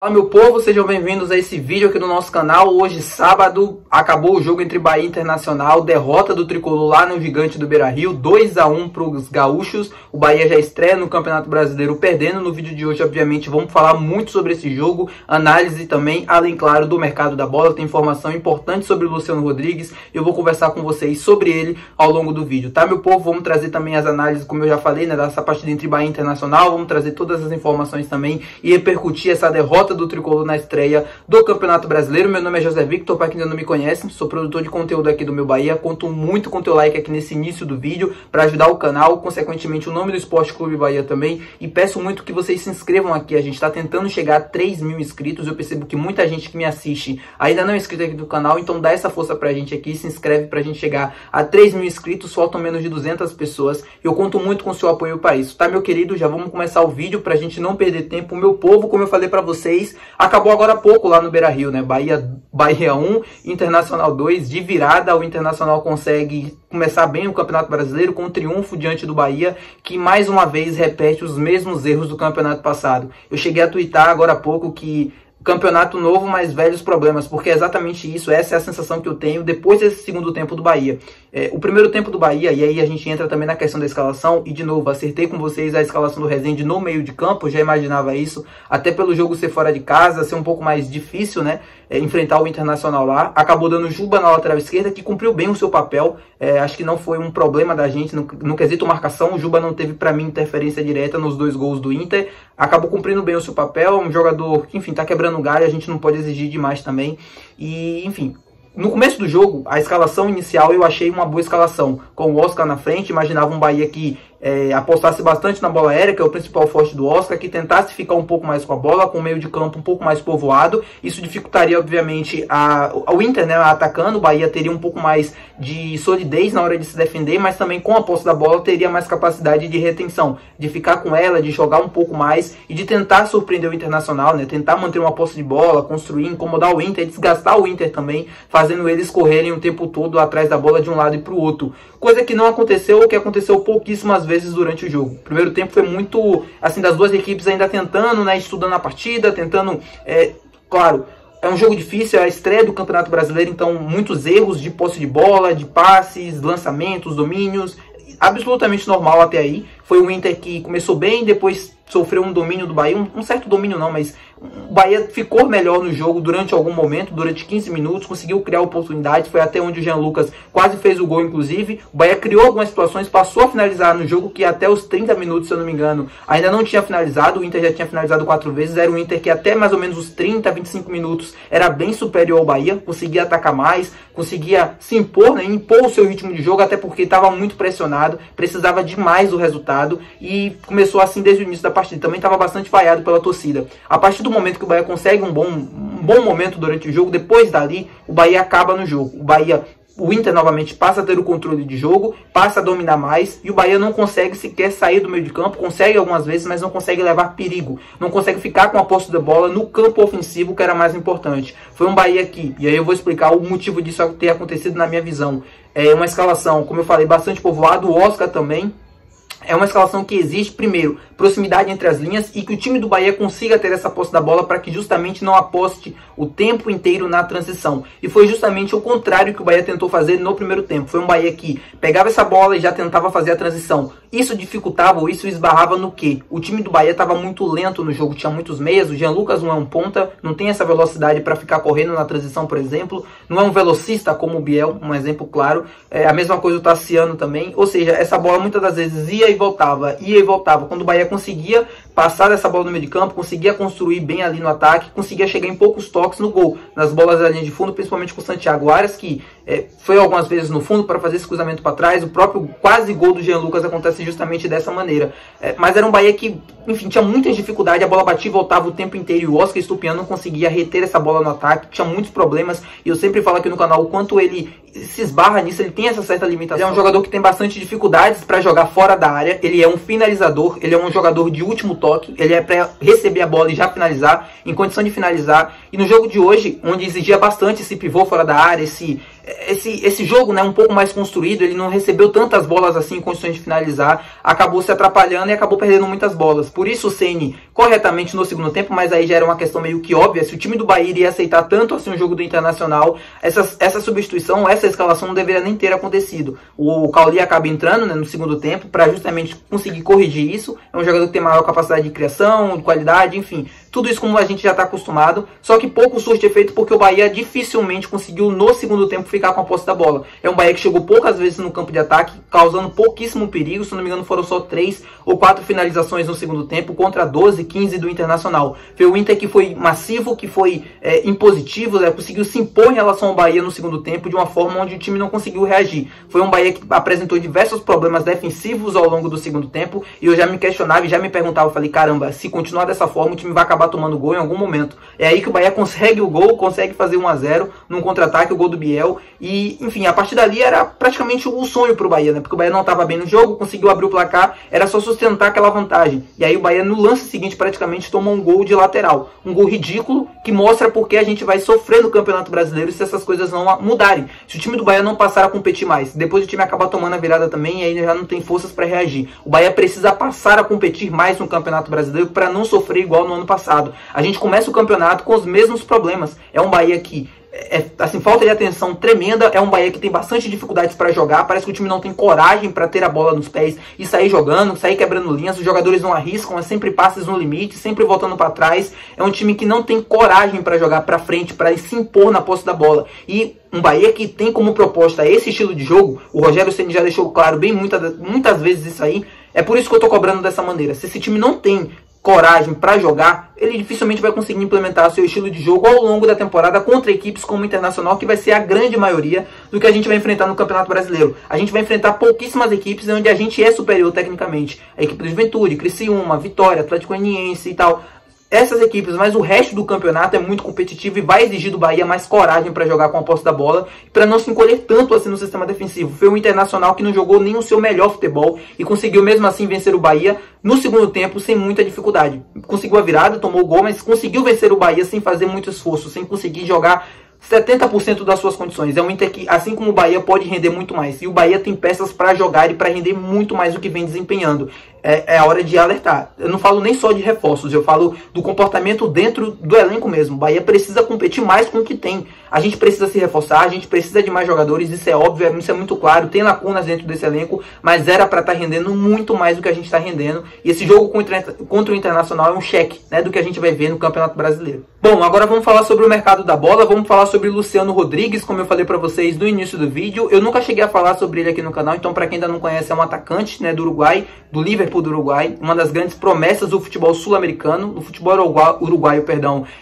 Fala meu povo, sejam bem-vindos a esse vídeo aqui no nosso canal. Hoje, sábado, acabou o jogo entre Bahia e Internacional, derrota do Tricolor lá no Gigante do Beira-Rio, 2-1 para os gaúchos. O Bahia já estreia no Campeonato Brasileiro perdendo. No vídeo de hoje, obviamente, vamos falar muito sobre esse jogo, análise também, além, claro, do mercado da bola. Tem informação importante sobre o Luciano Rodrigues e eu vou conversar com vocês sobre ele ao longo do vídeo, tá, meu povo? Vamos trazer também as análises, como eu já falei, né, dessa partida entre Bahia e Internacional. Vamos trazer todas as informações também e repercutir essa derrota do Tricolor na estreia do Campeonato Brasileiro. Meu nome é José Victor, para quem ainda não me conhece, sou produtor de conteúdo aqui do Meu Bahia. Conto muito com teu like aqui nesse início do vídeo para ajudar o canal, consequentemente o nome do Esporte Clube Bahia também, e peço muito que vocês se inscrevam aqui. A gente está tentando chegar a 3 mil inscritos. Eu percebo que muita gente que me assiste ainda não é inscrito aqui do canal, então dá essa força pra gente aqui, se inscreve pra gente chegar a 3 mil inscritos. Faltam menos de 200 pessoas, eu conto muito com o seu apoio para isso, tá, meu querido? Já vamos começar o vídeo pra gente não perder tempo. Meu povo, como eu falei pra vocês, acabou agora há pouco lá no Beira-Rio, né? Bahia 1, Internacional 2, de virada. O Internacional consegue começar bem o Campeonato Brasileiro com um triunfo diante do Bahia, que mais uma vez repete os mesmos erros do campeonato passado. Eu cheguei a twittar agora há pouco que campeonato novo, mas velhos problemas, porque é exatamente isso. Essa é a sensação que eu tenho depois desse segundo tempo do Bahia. O primeiro tempo do Bahia, e aí a gente entra também na questão da escalação, e de novo, acertei com vocês a escalação do Rezende no meio de campo, eu já imaginava isso, até pelo jogo ser fora de casa, ser um pouco mais difícil, né, enfrentar o Internacional lá. Acabou dando Juba na lateral esquerda, que cumpriu bem o seu papel. Acho que não foi um problema da gente no quesito marcação. O Juba não teve, para mim, interferência direta nos 2 gols do Inter, acabou cumprindo bem o seu papel. Um jogador que, enfim, tá quebrando o galho, a gente não pode exigir demais também. E, enfim, no começo do jogo, a escalação inicial eu achei uma boa escalação, com o Oscar na frente. Imaginava um Bahia que apostasse bastante na bola aérea, que é o principal forte do Oscar, que tentasse ficar um pouco mais com a bola, com o meio de campo um pouco mais povoado. Isso dificultaria, obviamente, o Inter, né, atacando. O Bahia teria um pouco mais de solidez na hora de se defender, mas também com a posse da bola teria mais capacidade de retenção, de ficar com ela, de jogar um pouco mais e de tentar surpreender o Internacional, né, tentar manter uma posse de bola, construir, incomodar o Inter, desgastar o Inter também, fazendo eles correrem o tempo todo atrás da bola de um lado e para o outro. Coisa que não aconteceu, ou que aconteceu pouquíssimas vezes durante o jogo. O primeiro tempo foi muito, assim, das duas equipes ainda tentando, né, estudando a partida, tentando, claro, é um jogo difícil, é a estreia do Campeonato Brasileiro, então muitos erros de posse de bola, de passes, lançamentos, domínios, absolutamente normal até aí. Foi o Inter que começou bem, depois sofreu um domínio do Bahia, um certo domínio não, mas o Bahia ficou melhor no jogo durante algum momento, durante 15 minutos, conseguiu criar oportunidades, foi até onde o Jean Lucas quase fez o gol, inclusive. O Bahia criou algumas situações, passou a finalizar no jogo, que até os 30 minutos, se eu não me engano, ainda não tinha finalizado. O Inter já tinha finalizado 4 vezes, era um Inter que até mais ou menos os 30, 25 minutos era bem superior ao Bahia, conseguia atacar mais, conseguia se impor, né, impor o seu ritmo de jogo, até porque estava muito pressionado, precisava demais do resultado, e começou assim desde o início da partida. Também estava bastante vaiado pela torcida. A partir do momento que o Bahia consegue um bom momento durante o jogo, depois dali o Bahia acaba no jogo. O Inter novamente passa a ter o controle de jogo, passa a dominar mais, e o Bahia não consegue sequer sair do meio de campo. Consegue algumas vezes, mas não consegue levar perigo, não consegue ficar com a posse da bola no campo ofensivo, que era mais importante. Foi um Bahia aqui, e aí eu vou explicar o motivo disso ter acontecido na minha visão. É uma escalação, como eu falei, bastante povoado. O Oscar também é uma escalação que existe, primeiro, proximidade entre as linhas, e que o time do Bahia consiga ter essa posse da bola para que justamente não aposte o tempo inteiro na transição. E foi justamente o contrário que o Bahia tentou fazer no primeiro tempo. Foi um Bahia que pegava essa bola e já tentava fazer a transição. Isso dificultava, ou isso esbarrava no quê? O time do Bahia estava muito lento no jogo, tinha muitos meias. O Jean Lucas não é um ponta, não tem essa velocidade para ficar correndo na transição, por exemplo. Não é um velocista como o Biel, um exemplo claro. A mesma coisa o Tassiano também. Ou seja, essa bola muitas das vezes ia e voltava. Quando o Bahia conseguia passar essa bola no meio de campo, conseguia construir bem ali no ataque, conseguia chegar em poucos toques no gol, nas bolas da linha de fundo, principalmente com o Santiago Arias, que foi algumas vezes no fundo para fazer esse cruzamento para trás. O próprio quase gol do Jean Lucas acontece justamente dessa maneira. Mas era um Bahia que, enfim, tinha muita dificuldade, a bola batia e voltava o tempo inteiro, e o Oscar Estupiñán não conseguia reter essa bola no ataque, tinha muitos problemas, e eu sempre falo aqui no canal o quanto ele se esbarra nisso, ele tem essa certa limitação. Ele é um jogador que tem bastante dificuldades para jogar fora da área, ele é um finalizador, ele é um jogador de último toque, ele é para receber a bola e já finalizar, em condição de finalizar. E no jogo de hoje, onde exigia bastante esse pivô fora da área, esse jogo, né, um pouco mais construído, ele não recebeu tantas bolas assim em condições de finalizar, acabou se atrapalhando e acabou perdendo muitas bolas. Por isso o Ceni corretamente no segundo tempo, mas aí já era uma questão meio que óbvia, se o time do Bahia iria aceitar tanto assim o jogo do Internacional, essa substituição, essa escalação não deveria nem ter acontecido. O Cauli acaba entrando, né, no segundo tempo para justamente conseguir corrigir isso. É um jogador que tem maior capacidade de criação, de qualidade, enfim, tudo isso como a gente já está acostumado, só que pouco surte efeito porque o Bahia dificilmente conseguiu no segundo tempo ficar com a posse da bola. É um Bahia que chegou poucas vezes no campo de ataque, causando pouquíssimo perigo, se não me engano foram só 3 ou 4 finalizações no segundo tempo, contra 12, 15 do Internacional. Foi o Inter que foi massivo, que foi impositivo, né, conseguiu se impor em relação ao Bahia no segundo tempo, de uma forma onde o time não conseguiu reagir. Foi um Bahia que apresentou diversos problemas defensivos ao longo do segundo tempo, e eu já me questionava e já me perguntava, eu falei, caramba, se continuar dessa forma, o time vai acabar tomando gol em algum momento. É aí que o Bahia consegue o gol, consegue fazer 1 a 0 num contra-ataque, o gol do Biel, e enfim, a partir dali era praticamente o sonho pro Bahia, né, porque o Bahia não estava bem no jogo, conseguiu abrir o placar, era só sustentar aquela vantagem, e aí o Bahia no lance seguinte praticamente tomou um gol de lateral, um gol ridículo, que mostra porque a gente vai sofrer no Campeonato Brasileiro se essas coisas não mudarem, se o time do Bahia não passar a competir mais, depois o time acaba tomando a virada também, e aí já não tem forças para reagir. O Bahia precisa passar a competir mais no Campeonato Brasileiro para não sofrer igual no ano passado. A gente começa o campeonato com os mesmos problemas. É um Bahia que assim, falta de atenção tremenda, é um Bahia que tem bastante dificuldades para jogar, parece que o time não tem coragem para ter a bola nos pés e sair jogando, sair quebrando linhas, os jogadores não arriscam, é sempre passes no limite, sempre voltando para trás, é um time que não tem coragem para jogar para frente, para se impor na posse da bola, e um Bahia que tem como proposta esse estilo de jogo, o Rogério Ceni já deixou claro bem muitas vezes isso aí, é por isso que eu tô cobrando dessa maneira. Se esse time não tem coragem para jogar, ele dificilmente vai conseguir implementar seu estilo de jogo ao longo da temporada contra equipes como o Internacional, que vai ser a grande maioria do que a gente vai enfrentar no Campeonato Brasileiro. A gente vai enfrentar pouquíssimas equipes onde a gente é superior tecnicamente. A equipe do Juventude, Criciúma, Vitória, Atlético Goianiense e tal. Essas equipes, mas o resto do campeonato é muito competitivo e vai exigir do Bahia mais coragem para jogar com a posse da bola, para não se encolher tanto assim no sistema defensivo. Foi o Internacional que não jogou nem o seu melhor futebol e conseguiu mesmo assim vencer o Bahia no segundo tempo sem muita dificuldade. Conseguiu a virada, tomou o gol, mas conseguiu vencer o Bahia sem fazer muito esforço, sem conseguir jogar 70% das suas condições. É um Inter que, assim como o Bahia, pode render muito mais. E o Bahia tem peças para jogar e para render muito mais do que vem desempenhando. É a hora de alertar. Eu não falo nem só de reforços, eu falo do comportamento dentro do elenco mesmo. O Bahia precisa competir mais com o que tem. A gente precisa se reforçar, a gente precisa de mais jogadores, isso é óbvio, isso é muito claro. Tem lacunas dentro desse elenco, mas era para estar rendendo muito mais do que a gente está rendendo. E esse jogo contra o Internacional é um cheque, né, do que a gente vai ver no Campeonato Brasileiro. Bom, agora vamos falar sobre o mercado da bola, vamos falar sobre Luciano Rodrigues, como eu falei para vocês no início do vídeo. Eu nunca cheguei a falar sobre ele aqui no canal, então para quem ainda não conhece, é um atacante, né, do Uruguai, do Liverpool do Uruguai, uma das grandes promessas do futebol sul-americano. O futebol uruguaio,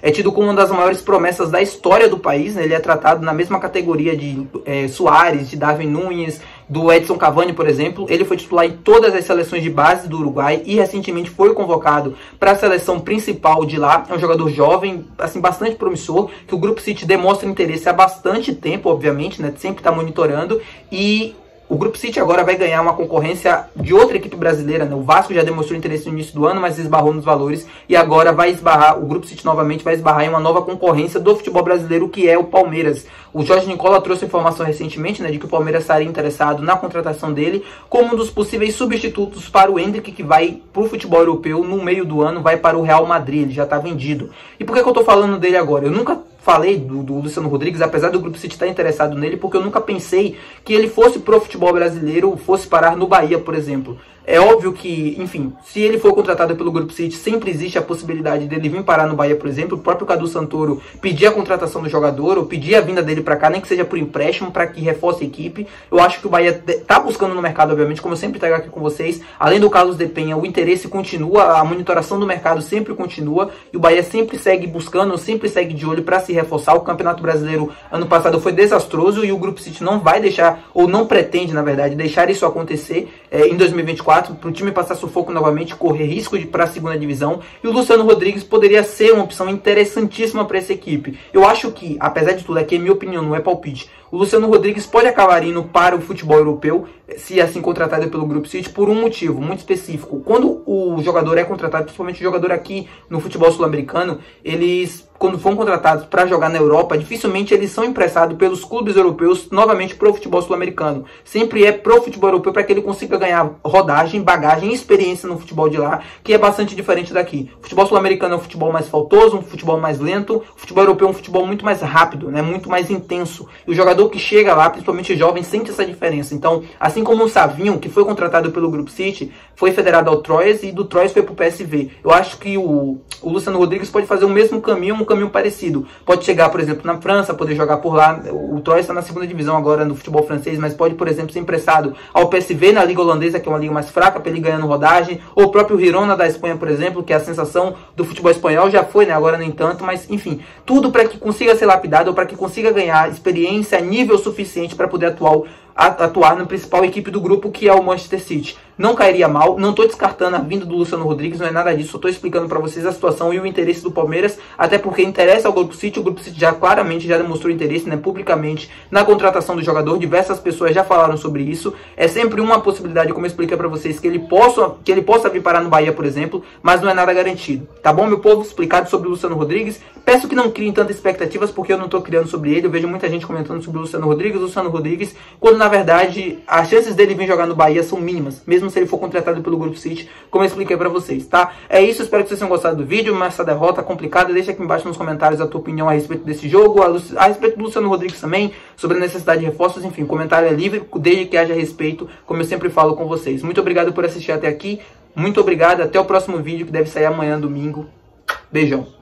é tido como uma das maiores promessas da história do país, né? Ele é tratado na mesma categoria de Suárez, de Darwin Núñez, do Edson Cavani, por exemplo. Ele foi titular em todas as seleções de base do Uruguai e recentemente foi convocado para a seleção principal de lá. É um jogador jovem, assim, bastante promissor, que o Grupo City demonstra interesse há bastante tempo, obviamente, né? Sempre está monitorando, e o Grupo City agora vai ganhar uma concorrência de outra equipe brasileira, né? O Vasco já demonstrou interesse no início do ano, mas esbarrou nos valores, e agora vai esbarrar, o Grupo City novamente vai esbarrar em uma nova concorrência do futebol brasileiro, que é o Palmeiras. O Jorge Nicola trouxe informação recentemente, né, de que o Palmeiras estaria interessado na contratação dele como um dos possíveis substitutos para o Endrick, que vai para o futebol europeu no meio do ano, vai para o Real Madrid, ele já está vendido. E por que eu estou falando dele agora? Eu nunca falei do Luciano Rodrigues, apesar do Grupo City estar interessado nele, porque eu nunca pensei que ele fosse pro futebol brasileiro, fosse parar no Bahia, por exemplo. É óbvio que, enfim, se ele for contratado pelo Grupo City, sempre existe a possibilidade dele vir parar no Bahia, por exemplo. O próprio Cadu Santoro pedir a contratação do jogador, ou pedir a vinda dele para cá, nem que seja por empréstimo, para que reforce a equipe. Eu acho que o Bahia tá buscando no mercado, obviamente, como eu sempre trago aqui com vocês. Além do Carlos de Penha, o interesse continua, a monitoração do mercado sempre continua, e o Bahia sempre segue buscando, sempre segue de olho para se reforçar. O Campeonato Brasileiro ano passado foi desastroso, e o Grupo City não vai deixar, ou não pretende, na verdade, deixar isso acontecer em 2024. Para o time passar sufoco novamente, correr risco de ir para a segunda divisão, e o Luciano Rodrigues poderia ser uma opção interessantíssima para essa equipe. Eu acho que, apesar de tudo, aqui é minha opinião, não é palpite, O Luciano Rodrigues pode acabar indo para o futebol europeu, se assim contratado pelo Grupo City, por um motivo muito específico. Quando o jogador é contratado, principalmente o jogador aqui no futebol sul-americano, eles, quando são contratados para jogar na Europa, dificilmente eles são emprestados pelos clubes europeus novamente para o futebol sul-americano. Sempre é pro futebol europeu para que ele consiga ganhar rodagem, bagagem e experiência no futebol de lá, que é bastante diferente daqui. O futebol sul-americano é um futebol mais faltoso, um futebol mais lento. O futebol europeu é um futebol muito mais rápido, né? Muito mais intenso. E o jogador que chega lá, principalmente jovem, sente essa diferença. Então, assim como o Savinho, que foi contratado pelo Grupo City, foi federado ao Troyes e do Troyes foi pro PSV. Eu acho que o Luciano Rodrigues pode fazer o mesmo caminho, um caminho parecido. Pode chegar, por exemplo, na França, poder jogar por lá. O Troyes está na segunda divisão agora no futebol francês, mas pode, por exemplo, ser emprestado ao PSV na Liga Holandesa, que é uma liga mais fraca, para ele ganhando rodagem. Ou o próprio Girona da Espanha, por exemplo, que é a sensação do futebol espanhol, já foi, né? Agora nem tanto, mas enfim, tudo para que consiga ser lapidado, ou para que consiga ganhar experiência a nível suficiente para poder atuar na principal equipe do grupo, que é o Manchester City. Não cairia mal, não estou descartando a vinda do Luciano Rodrigues, não é nada disso, só estou explicando para vocês a situação e o interesse do Palmeiras, até porque interessa ao Grupo City, o Grupo City já claramente já demonstrou interesse, né, publicamente na contratação do jogador, diversas pessoas já falaram sobre isso, é sempre uma possibilidade, como eu expliquei para vocês, que ele possa vir parar no Bahia, por exemplo, mas não é nada garantido, tá bom, meu povo? Explicado sobre o Luciano Rodrigues, peço que não criem tantas expectativas, porque eu não estou criando sobre ele, eu vejo muita gente comentando sobre o Luciano Rodrigues, quando na verdade as chances dele vir jogar no Bahia são mínimas, mesmo se ele for contratado pelo Grupo City, como eu expliquei pra vocês, tá? É isso, espero que vocês tenham gostado do vídeo, mas essa derrota complicada, deixa aqui embaixo nos comentários a tua opinião a respeito desse jogo, a respeito do Luciano Rodrigues também, sobre a necessidade de reforços, enfim, comentário é livre, desde que haja respeito, como eu sempre falo com vocês. Muito obrigado por assistir até aqui, muito obrigado, até o próximo vídeo que deve sair amanhã, domingo. Beijão.